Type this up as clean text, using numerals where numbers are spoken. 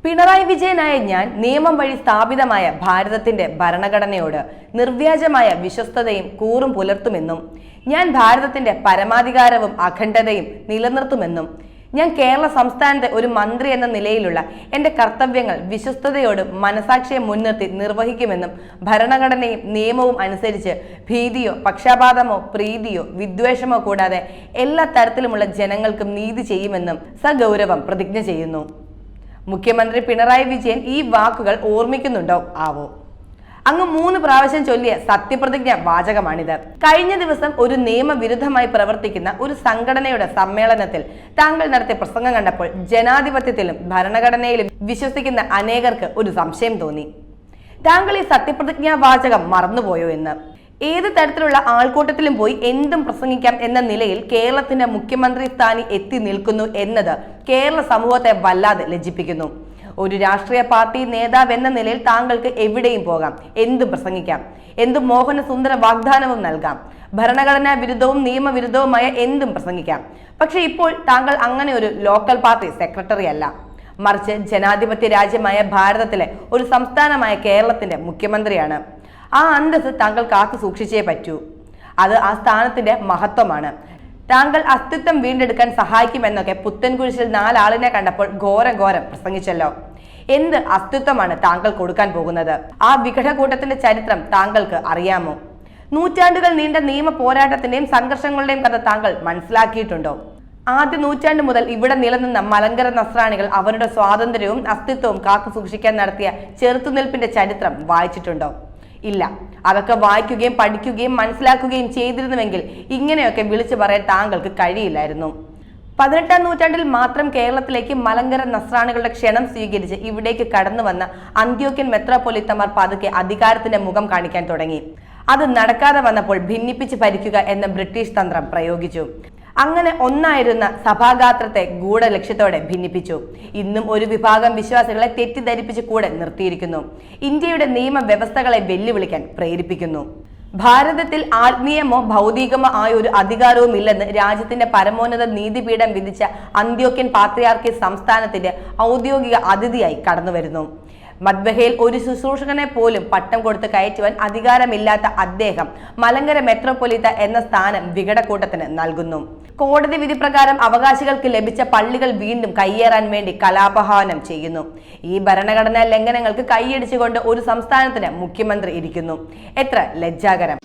പിണറായി വിജയനായ ഞാൻ നിയമം വഴി സ്ഥാപിതമായ ഭാരതത്തിന്റെ ഭരണഘടനയോട് നിർവ്യാജമായ വിശ്വസ്തതയും കൂറും പുലർത്തുമെന്നും ഞാൻ ഭാരതത്തിന്റെ പരമാധികാരവും അഖണ്ഡതയും നിലനിർത്തുമെന്നും ഞാൻ കേരള സംസ്ഥാനത്തെ ഒരു മന്ത്രി എന്ന നിലയിലുള്ള എന്റെ കർത്തവ്യങ്ങൾ വിശ്വസ്തയോടും മനസാക്ഷിയെ മുൻനിർത്തി നിർവഹിക്കുമെന്നും ഭരണഘടനയും നിയമവും അനുസരിച്ച് ഭീതിയോ പക്ഷപാതമോ പ്രീതിയോ വിദ്വേഷമോ കൂടാതെ എല്ലാ തരത്തിലുമുള്ള ജനങ്ങൾക്കും നീതി ചെയ്യുമെന്നും സഗൗരവം പ്രതിജ്ഞ ചെയ്യുന്നു. മുഖ്യമന്ത്രി പിണറായി വിജയൻ ഈ വാക്കുകൾ ഓർമ്മിക്കുന്നുണ്ടോ ആവോ? അങ്ങ് 3 പ്രാവശ്യം ചൊല്ലിയ സത്യപ്രതിജ്ഞ വാചകമാണിത്. കഴിഞ്ഞ ദിവസം ഒരു നിയമവിരുദ്ധമായി പ്രവർത്തിക്കുന്ന ഒരു സംഘടനയുടെ സമ്മേളനത്തിൽ താങ്കൾ നടത്തിയ പ്രസംഗം കണ്ടപ്പോൾ ജനാധിപത്യത്തിലും ഭരണഘടനയിലും വിശ്വസിക്കുന്ന അനേകർക്ക് ഒരു സംശയം തോന്നി. താങ്കൾ ഈ സത്യപ്രതിജ്ഞാ വാചകം മറന്നുപോയോ എന്ന്. ഏത് തരത്തിലുള്ള ആൾക്കൂട്ടത്തിലും പോയി എന്തും പ്രസംഗിക്കാം എന്ന നിലയിൽ കേരളത്തിന്റെ മുഖ്യമന്ത്രി സ്ഥാനി എത്തി നിൽക്കുന്നു എന്നത് കേരള സമൂഹത്തെ വല്ലാതെ ലജ്ജിപ്പിക്കുന്നു. ഒരു രാഷ്ട്രീയ പാർട്ടി നേതാവ് എന്ന നിലയിൽ താങ്കൾക്ക് എവിടെയും പോകാം, എന്തും പ്രസംഗിക്കാം, എന്തും മോഹന സുന്ദര വാഗ്ദാനവും നൽകാം, ഭരണഘടനാ വിരുദ്ധവും നിയമവിരുദ്ധവുമായ എന്തും പ്രസംഗിക്കാം. പക്ഷെ ഇപ്പോൾ താങ്കൾ അങ്ങനെ ഒരു ലോക്കൽ പാർട്ടി സെക്രട്ടറി അല്ല, മറിച്ച് ജനാധിപത്യ രാജ്യമായ ഭാരതത്തിലെ ഒരു സംസ്ഥാനമായ കേരളത്തിന്റെ മുഖ്യമന്ത്രിയാണ്. ആ അന്തസ്സ് താങ്കൾ കാത്തു സൂക്ഷിച്ചേ പറ്റൂ. അത് ആ സ്ഥാനത്തിന്റെ മഹത്വമാണ്. താങ്കൾ അസ്തിത്വം വീണ്ടെടുക്കാൻ സഹായിക്കുമെന്നൊക്കെ പുത്തൻകുരിശിൽ 4 ആളിനെ കണ്ടപ്പോൾ ഘോരം പ്രസംഗിച്ചല്ലോ. എന്ത് അസ്തിത്വമാണ് താങ്കൾ കൊടുക്കാൻ പോകുന്നത്? ആ വിഘടകൂട്ടത്തിന്റെ ചരിത്രം താങ്കൾക്ക് അറിയാമോ? നൂറ്റാണ്ടുകൾ നീണ്ട നിയമ പോരാട്ടത്തിന്റെയും സംഘർഷങ്ങളുടെയും കഥ താങ്കൾ മനസ്സിലാക്കിയിട്ടുണ്ടോ? ആദ്യ നൂറ്റാണ്ട് മുതൽ ഇവിടെ നിലനിന്ന മലങ്കര നസ്രാണികൾ അവരുടെ സ്വാതന്ത്ര്യവും അസ്തിത്വവും കാത്തു സൂക്ഷിക്കാൻ നടത്തിയ ചെറുത്തുനിൽപ്പിന്റെ ചരിത്രം വായിച്ചിട്ടുണ്ടോ? ഇല്ല. അതൊക്കെ വായിക്കുകയും പഠിക്കുകയും മനസ്സിലാക്കുകയും ചെയ്തിരുന്നുവെങ്കിൽ ഇങ്ങനെയൊക്കെ വിളിച്ചു പറയാൻ താങ്കൾക്ക് കഴിയില്ലായിരുന്നു. 18ാം നൂറ്റാണ്ടിൽ മാത്രം കേരളത്തിലേക്ക് മലങ്കര നസ്രാണികളുടെ ക്ഷണം സ്വീകരിച്ച് ഇവിടേക്ക് കടന്നു വന്ന അന്ത്യോക്യൻ മെത്രോപൊലിത്തമാർ പതുക്കെ അധികാരത്തിന്റെ മുഖം കാണിക്കാൻ തുടങ്ങി. അത് നടക്കാതെ വന്നപ്പോൾ ഭിന്നിപ്പിച്ച് ഭരിക്കുക എന്ന ബ്രിട്ടീഷ് തന്ത്രം പ്രയോഗിച്ചു. അങ്ങനെ ഒന്നായിരുന്ന സഭാഗാത്രത്തെ ഗൂഢലക്ഷ്യത്തോടെ ഭിന്നിപ്പിച്ചു. ഇന്നും ഒരു വിഭാഗം വിശ്വാസികളെ തെറ്റിദ്ധരിപ്പിച്ച് കൂടെ നിർത്തിയിരിക്കുന്നു. ഇന്ത്യയുടെ നിയമവ്യവസ്ഥകളെ വെല്ലുവിളിക്കാൻ പ്രേരിപ്പിക്കുന്നു. ഭാരതത്തിൽ ആത്മീയമോ ഭൗതികമോ ആയ ഒരു അധികാരവും ഇല്ലെന്ന് രാജ്യത്തിന്റെ പരമോന്നത നീതിപീഠം വിധിച്ച അന്ത്യോക്യൻ പാത്രിയാർക്കി സംസ്ഥാനത്തിന്റെ ഔദ്യോഗിക അതിഥിയായി കടന്നുവരുന്നു. മദ്ബഹയിൽ ഒരു ശുശ്രൂഷകനെ പോലും പട്ടം കൊടുത്ത് കയറ്റുവാൻ അധികാരമില്ലാത്ത അദ്ദേഹം മലങ്കര മെത്രോപൊലീത്ത എന്ന സ്ഥാനം വിഘടക്കൂട്ടത്തിന് നൽകുന്നു. കോടതി വിധി പ്രകാരം അവകാശികൾക്ക് ലഭിച്ച പള്ളികൾ വീണ്ടും കയ്യേറാൻ വേണ്ടി കലാപഹാനം ചെയ്യുന്നു. ഈ ഭരണഘടനാ ലംഘനങ്ങൾക്ക് കൈയടിച്ചുകൊണ്ട് ഒരു സംസ്ഥാനത്തിന് മുഖ്യമന്ത്രി ഇരിക്കുന്നു. എത്ര ലജ്ജാകരം!